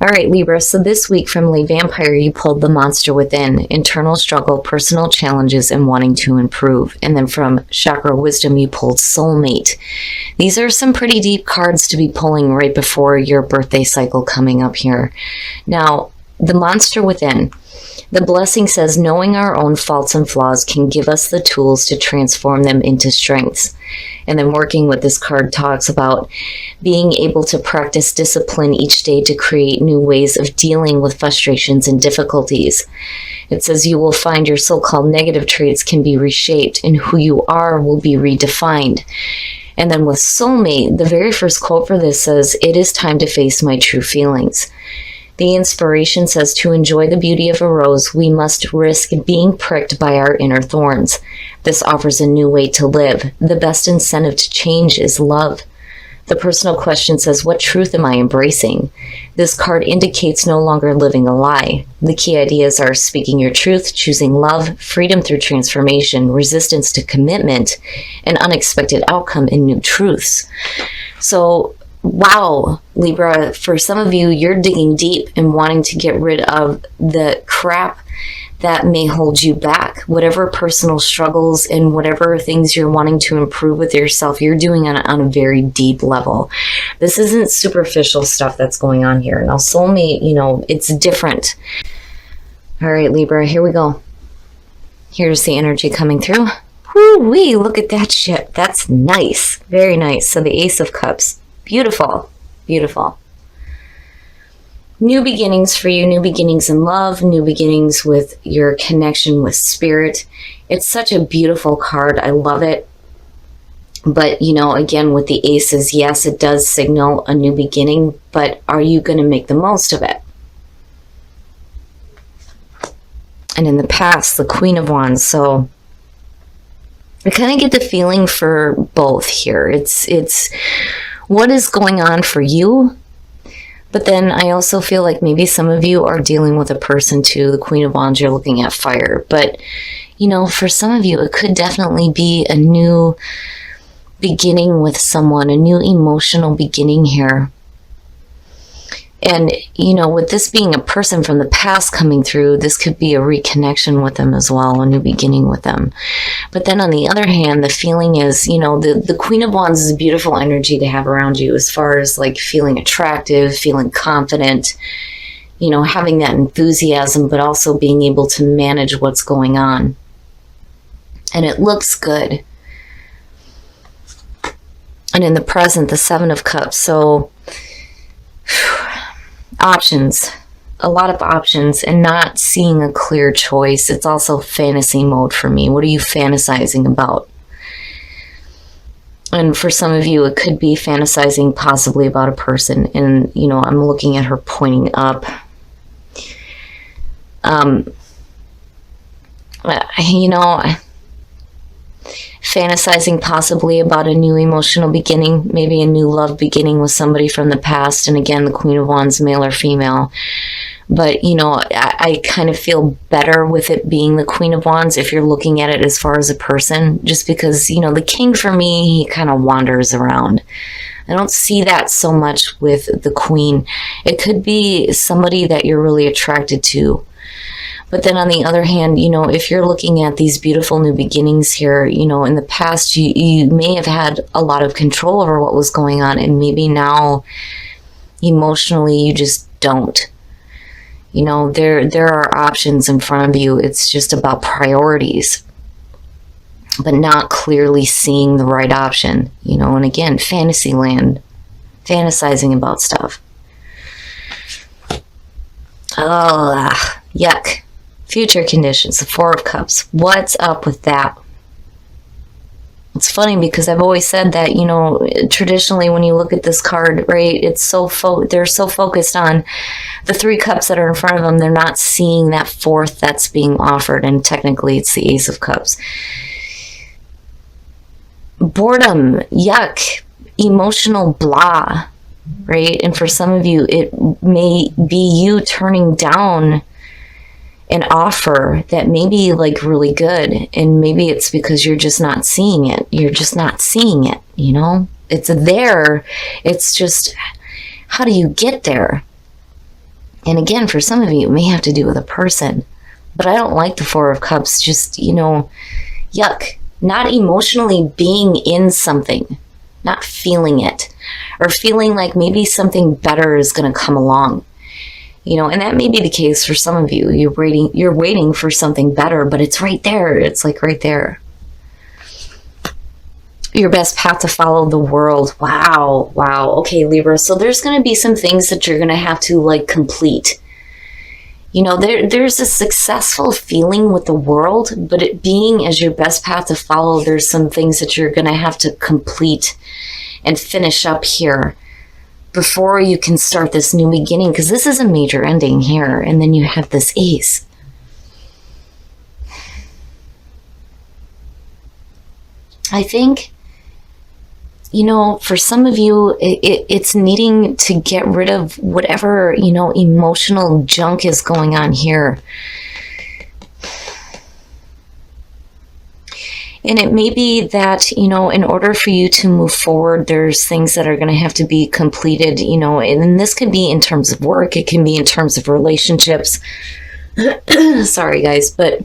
All right, Libra. So this week from Lay Vampire, you pulled the monster within, internal struggle, personal challenges, and wanting to improve. And then from Chakra Wisdom, you pulled soulmate. These are some pretty deep cards to be pulling right before your birthday cycle coming up here. Now, the monster within. The blessing says knowing our own faults and flaws can give us the tools to transform them into strengths. And then working with this card talks about being able to practice discipline each day to create new ways of dealing with frustrations and difficulties. It says you will find your so-called negative traits can be reshaped and who you are will be redefined. And then with soulmate, the very first quote for this says, "It is time to face my true feelings." The inspiration says to enjoy the beauty of a rose, we must risk being pricked by our inner thorns. This offers a new way to live. The best incentive to change is love. The personal question says, what truth am I embracing? This card indicates no longer living a lie. The key ideas are speaking your truth, choosing love, freedom through transformation, resistance to commitment, and unexpected outcome in new truths. So, wow, Libra, for some of you, you're digging deep and wanting to get rid of the crap that may hold you back. Whatever personal struggles and whatever things you're wanting to improve with yourself, you're doing it on a very deep level. This isn't superficial stuff that's going on here. Now, soulmate, it's different. All right, Libra, here we go. Here's the energy coming through. Woo-wee, look at that shit. That's nice. Very nice. So the Ace of Cups. Beautiful, beautiful. New beginnings for you, new beginnings in love, new beginnings with your connection with spirit. It's such a beautiful card. I love it. But, again, with the aces, yes, it does signal a new beginning, but are you going to make the most of it? And in the past, the Queen of Wands. So I kind of get the feeling for both here. It's what is going on for you? But then I also feel like maybe some of you are dealing with a person too. The Queen of Wands, you're looking at fire. But, for some of you, it could definitely be a new beginning with someone, a new emotional beginning here. And, with this being a person from the past coming through, this could be a reconnection with them as well, a new beginning with them. But then on the other hand, the feeling is, the Queen of Wands is a beautiful energy to have around you as far as like feeling attractive, feeling confident, having that enthusiasm, but also being able to manage what's going on. And it looks good. And in the present, the Seven of Cups. So options, a lot of options, and not seeing a clear choice. It's also fantasy mode for me. What are you fantasizing about? And for some of you, it could be fantasizing possibly about a person. And, I'm looking at her pointing up. Fantasizing possibly about a new emotional beginning, maybe a new love beginning with somebody from the past. And again, the Queen of Wands, male or female. But, I kind of feel better with it being the Queen of Wands if you're looking at it as far as a person, just because, the King for me, he kind of wanders around. I don't see that so much with the Queen. It could be somebody that you're really attracted to. But then on the other hand, if you're looking at these beautiful new beginnings here, in the past, you may have had a lot of control over what was going on. And maybe now, emotionally, you just don't. There are options in front of you. It's just about priorities. But not clearly seeing the right option. And again, fantasy land. Fantasizing about stuff. Oh, yuck. Future conditions, the Four of Cups. What's up with that? It's funny because I've always said that, traditionally when you look at this card, right, it's they're so focused on the three cups that are in front of them, they're not seeing that fourth that's being offered, and technically it's the Ace of Cups. Boredom, yuck, emotional blah, right? And for some of you, it may be you turning down an offer that may be like really good, and maybe it's because you're just not seeing it. You're just not seeing it, It's there. It's just, how do you get there? And again, for some of you, it may have to do with a person. But I don't like the Four of Cups. Just, yuck. Not emotionally being in something. Not feeling it. Or feeling like maybe something better is going to come along. And that may be the case for some of you. You're waiting for something better, but it's right there. It's like right there. Your best path to follow the world. Wow. Okay, Libra. So there's going to be some things that you're going to have to complete. There's a successful feeling with the world, but it being as your best path to follow, there's some things that you're going to have to complete and finish up here before you can start this new beginning, because this is a major ending here. And then you have this Ace. I think, for some of you, it's needing to get rid of whatever, emotional junk is going on here. And it may be that, in order for you to move forward, there's things that are going to have to be completed, and this could be in terms of work. It can be in terms of relationships. Sorry, guys, but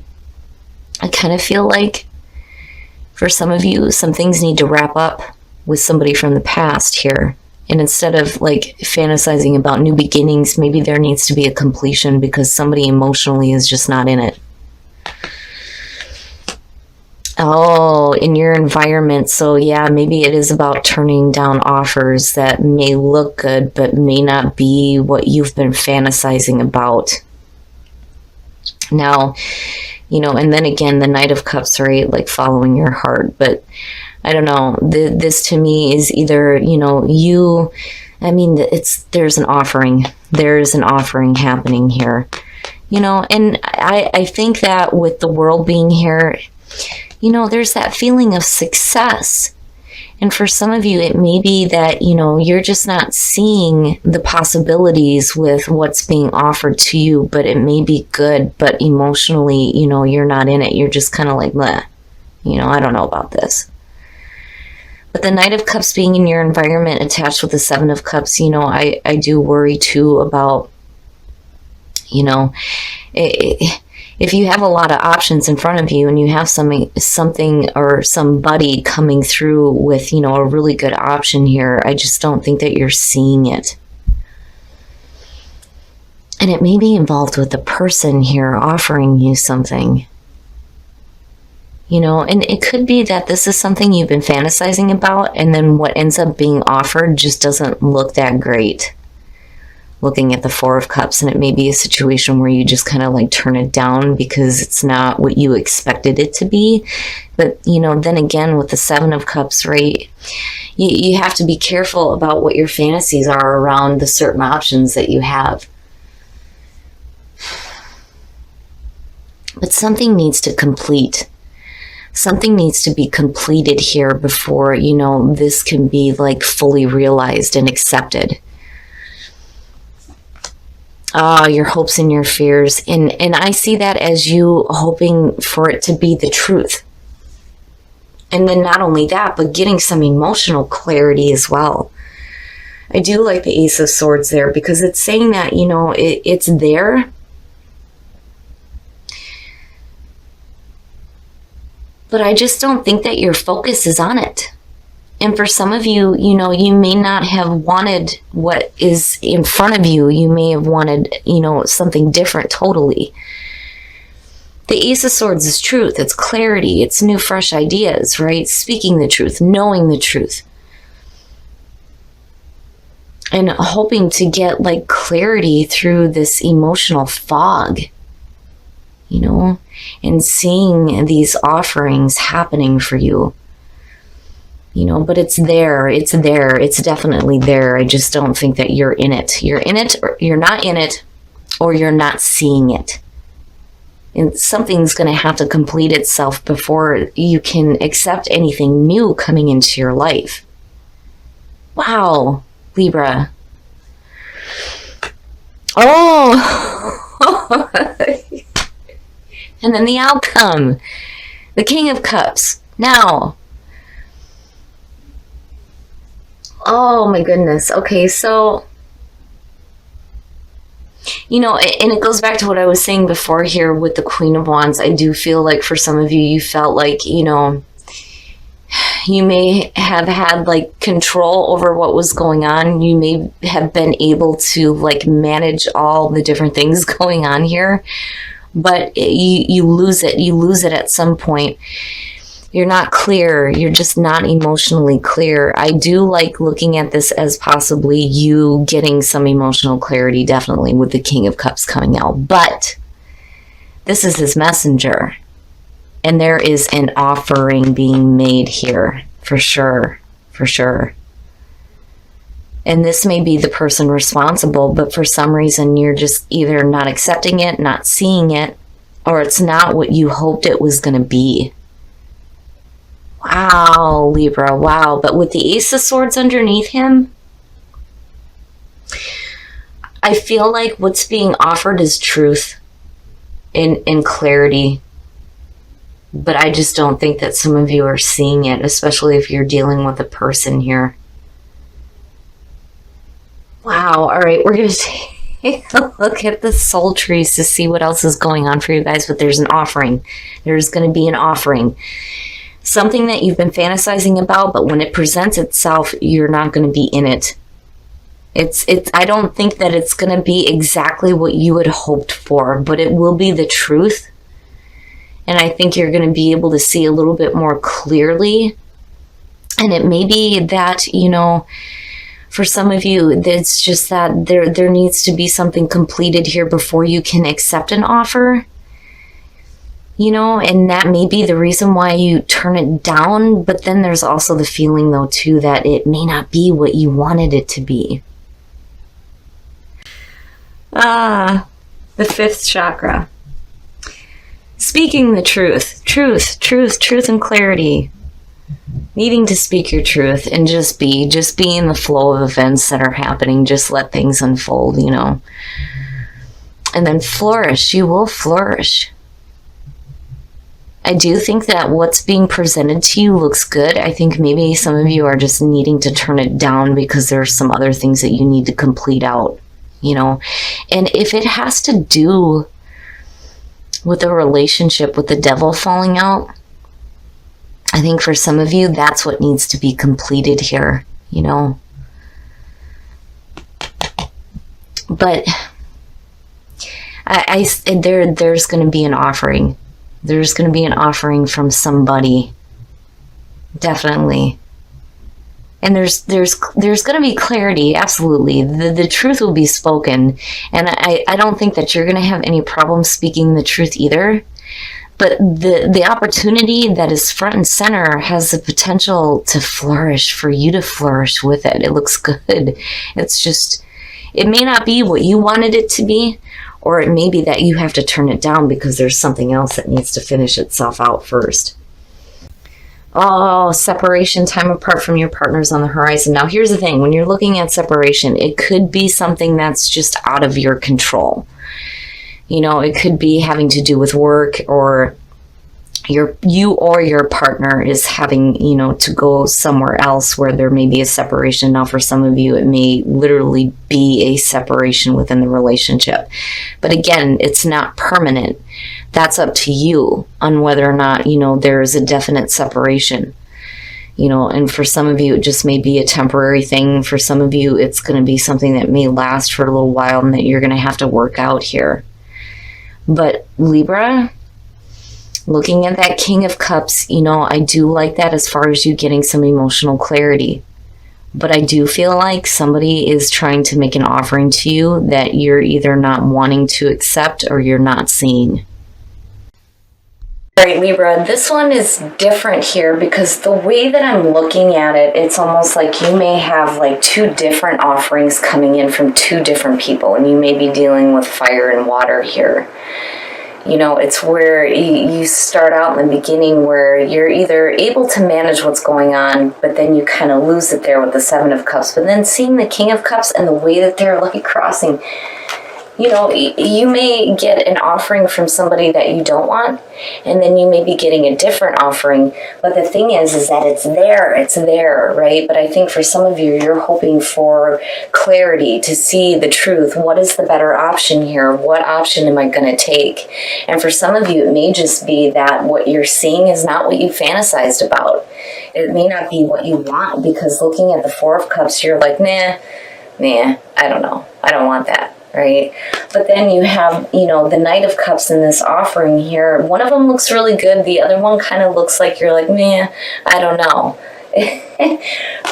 I kind of feel like for some of you, some things need to wrap up with somebody from the past here. And instead of fantasizing about new beginnings, maybe there needs to be a completion because somebody emotionally is just not in it. Oh, in your environment. So yeah, maybe it is about turning down offers that may look good, but may not be what you've been fantasizing about. Now, and then again, the Knight of Cups, right? Following your heart. But I don't know. This to me is either, there's an offering. There's an offering happening here. And I think that with the world being here, there's that feeling of success. And for some of you, it may be that, you're just not seeing the possibilities with what's being offered to you, but it may be good, but emotionally, you're not in it. You're just kind of like, bleh, I don't know about this. But the Knight of Cups being in your environment attached with the Seven of Cups, I do worry too about, if you have a lot of options in front of you and you have something or somebody coming through with, a really good option here, I just don't think that you're seeing it. And it may be involved with the person here offering you something. And it could be that this is something you've been fantasizing about, and then what ends up being offered just doesn't look that great. Looking at the Four of Cups, and it may be a situation where you just kind of turn it down because it's not what you expected it to be. But, then again, with the Seven of Cups, right, you have to be careful about what your fantasies are around the certain options that you have. But something needs to complete. Something needs to be completed here before, this can be fully realized and accepted. Your hopes and your fears. And I see that as you hoping for it to be the truth. And then not only that, but getting some emotional clarity as well. I do like the Ace of Swords there because it's saying that, it's there. But I just don't think that your focus is on it. And for some of you, you may not have wanted what is in front of you. You may have wanted, something different totally. The Ace of Swords is truth. It's clarity. It's new, fresh ideas, right? Speaking the truth, knowing the truth. And hoping to get clarity through this emotional fog, and seeing these offerings happening for you. But it's there. It's there. It's definitely there. I just don't think that you're in it. You're in it, or you're not in it, or you're not seeing it. And something's going to have to complete itself before you can accept anything new coming into your life. Wow, Libra. Oh! And then the outcome. The King of Cups. Now. Oh my goodness. Okay, so You know, and it goes back to what I was saying before here with the Queen of Wands. I do feel like for some of you, you felt like, you know, you may have had like control over what was going on. You may have been able to like manage all the different things going on here, but you lose it. You lose it at some point. You're not clear. You're just not emotionally clear. I do like looking at this as possibly you getting some emotional clarity, definitely with the King of Cups coming out, but this is his messenger. And there is an offering being made here, for sure, for sure. And this may be the person responsible, but for some reason you're just either not accepting it, not seeing it, or it's not what you hoped it was going to be. Wow, Libra, wow. But with the Ace of Swords underneath him, I feel like what's being offered is truth and clarity. But I just don't think that some of you are seeing it, especially if you're dealing with a person here. Wow. All right. We're going to take a look at the soul trees to see what else is going on for you guys. But there's an offering. There's going to be an offering. Something that you've been fantasizing about, but when it presents itself, you're not going to be in it. I don't think that it's going to be exactly what you had hoped for, but it will be the truth. And I think you're going to be able to see a little bit more clearly. And it may be that, you know, for some of you, it's just that there needs to be something completed here before you can accept an offer. You know, and that may be the reason why you turn it down. But then there's also the feeling, though, too, that it may not be what you wanted it to be. The fifth chakra. Speaking the truth, truth and clarity. Needing to speak your truth and just be in the flow of events that are happening. Just let things unfold, you know. And then flourish. You will flourish. I do think that what's being presented to you looks good. I think maybe some of you are just needing to turn it down because there's some other things that you need to complete out, you know. And if it has to do with a relationship with the devil falling out, I think for some of you, that's what needs to be completed here, you know. But there's going to be an offering. There's going to be an offering from somebody. Definitely. And there's going to be clarity, absolutely. The truth will be spoken. And I don't think that you're going to have any problem speaking the truth either. But the opportunity that is front and center has the potential to flourish, for you to flourish with it. It looks good. It's just, it may not be what you wanted it to be, or it may be that you have to turn it down because there's something else that needs to finish itself out first. Oh, separation, time apart from your partners on the horizon. Now, here's the thing. When you're looking at separation, it could be something that's just out of your control. You know, it could be having to do with work, or you or your partner is having, you know, to go somewhere else where there may be a separation. Now, for some of you, it may literally be a separation within the relationship. But again, it's not permanent. That's up to you on whether or not, you know, there is a definite separation. You know, and for some of you, it just may be a temporary thing. For some of you, it's going to be something that may last for a little while and that you're going to have to work out here. But Libra, looking at that King of Cups, you know, I do like that as far as you getting some emotional clarity. But I do feel like somebody is trying to make an offering to you that you're either not wanting to accept or you're not seeing. All right, Libra, this one is different here because the way that I'm looking at it, it's almost like you may have like two different offerings coming in from two different people, and you may be dealing with fire and water here. You know, it's where you start out in the beginning where you're either able to manage what's going on, but then you kind of lose it there with the Seven of Cups. But then seeing the King of Cups and the way that they're like crossing, You know, you may get an offering from somebody that you don't want, and then you may be getting a different offering. But the thing is that it's there, right? But I think for some of you, you're hoping for clarity to see the truth. What is the better option here? What option am I going to take? And for some of you, it may just be that what you're seeing is not what you fantasized about. It may not be what you want, because looking at the Four of Cups, you're like, nah, I don't know. I don't want that. Right? But then you have, you know, the Knight of Cups in this offering here. One of them looks really good. The other one kind of looks like you're like, man, I don't know.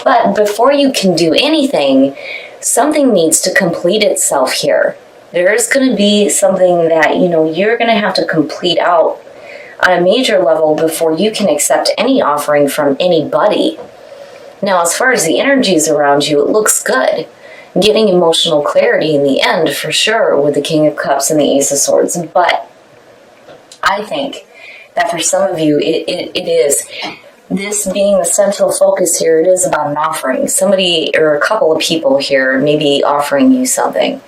But before you can do anything, something needs to complete itself here. There's going to be something that, you know, you're going to have to complete out on a major level before you can accept any offering from anybody. Now, as far as the energies around you, it looks good. Getting emotional clarity in the end, for sure, with the King of Cups and the Ace of Swords. But I think that for some of you, it is. This being the central focus here, it is about an offering. Somebody or a couple of people here may be offering you something.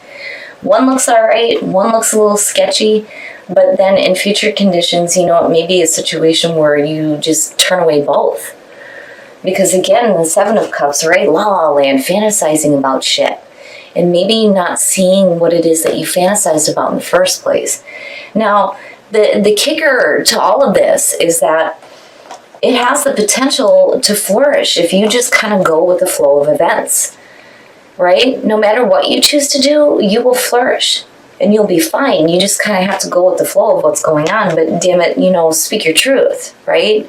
One looks all right, one looks a little sketchy, but then in future conditions, you know, it may be a situation where you just turn away both. Because again, the Seven of Cups, right? La la land, fantasizing about shit. And maybe not seeing what it is that you fantasized about in the first place. Now, the kicker to all of this is that it has the potential to flourish if you just kind of go with the flow of events. Right? No matter what you choose to do, you will flourish. And you'll be fine. You just kind of have to go with the flow of what's going on. But damn it, you know, speak your truth, right?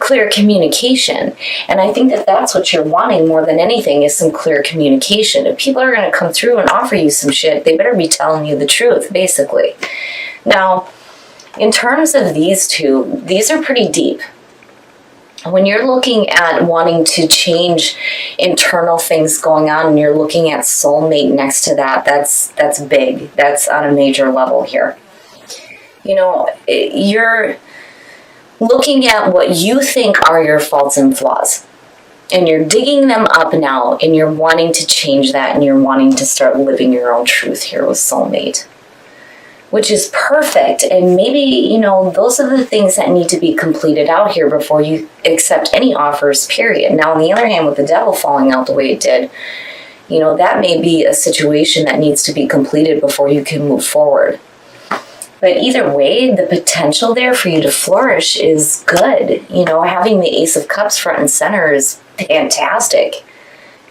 Clear communication. And I think that that's what you're wanting more than anything, is some clear communication. If people are going to come through and offer you some shit, they better be telling you the truth, basically. Now, in terms of these two, these are pretty deep. When you're looking at wanting to change internal things going on, and you're looking at soulmate next to that, that's big. That's on a major level here. You know, you're looking at what you think are your faults and flaws, and you're digging them up now, and you're wanting to change that, and you're wanting to start living your own truth here with soulmate, which is perfect. And maybe, you know, those are the things that need to be completed out here before you accept any offers, period. Now, on the other hand, with the Devil falling out the way it did, you know, that may be a situation that needs to be completed before you can move forward. But either way, the potential there for you to flourish is good. You know, having the Ace of Cups front and center is fantastic.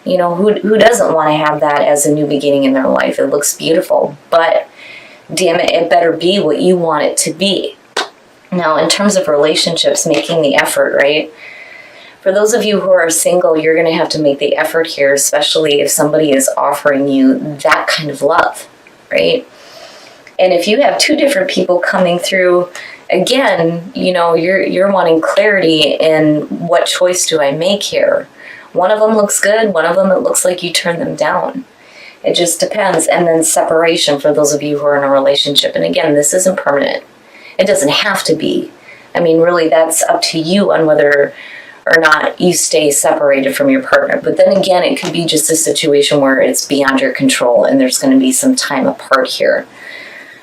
You know, who doesn't want to have that as a new beginning in their life? It looks beautiful. But damn it, it better be what you want it to be. Now, in terms of relationships, making the effort, right? For those of you who are single, you're going to have to make the effort here, especially if somebody is offering you that kind of love, right? And if you have two different people coming through, again, you know, you're wanting clarity in what choice do I make here. One of them looks good. One of them, it looks like you turn them down. It just depends. And then separation for those of you who are in a relationship. And again, this isn't permanent. It doesn't have to be. I mean, really, that's up to you on whether or not you stay separated from your partner. But then again, it could be just a situation where it's beyond your control and there's going to be some time apart here.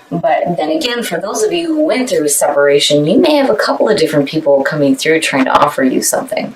But then again, for those of you who went through a separation, you may have a couple of different people coming through trying to offer you something.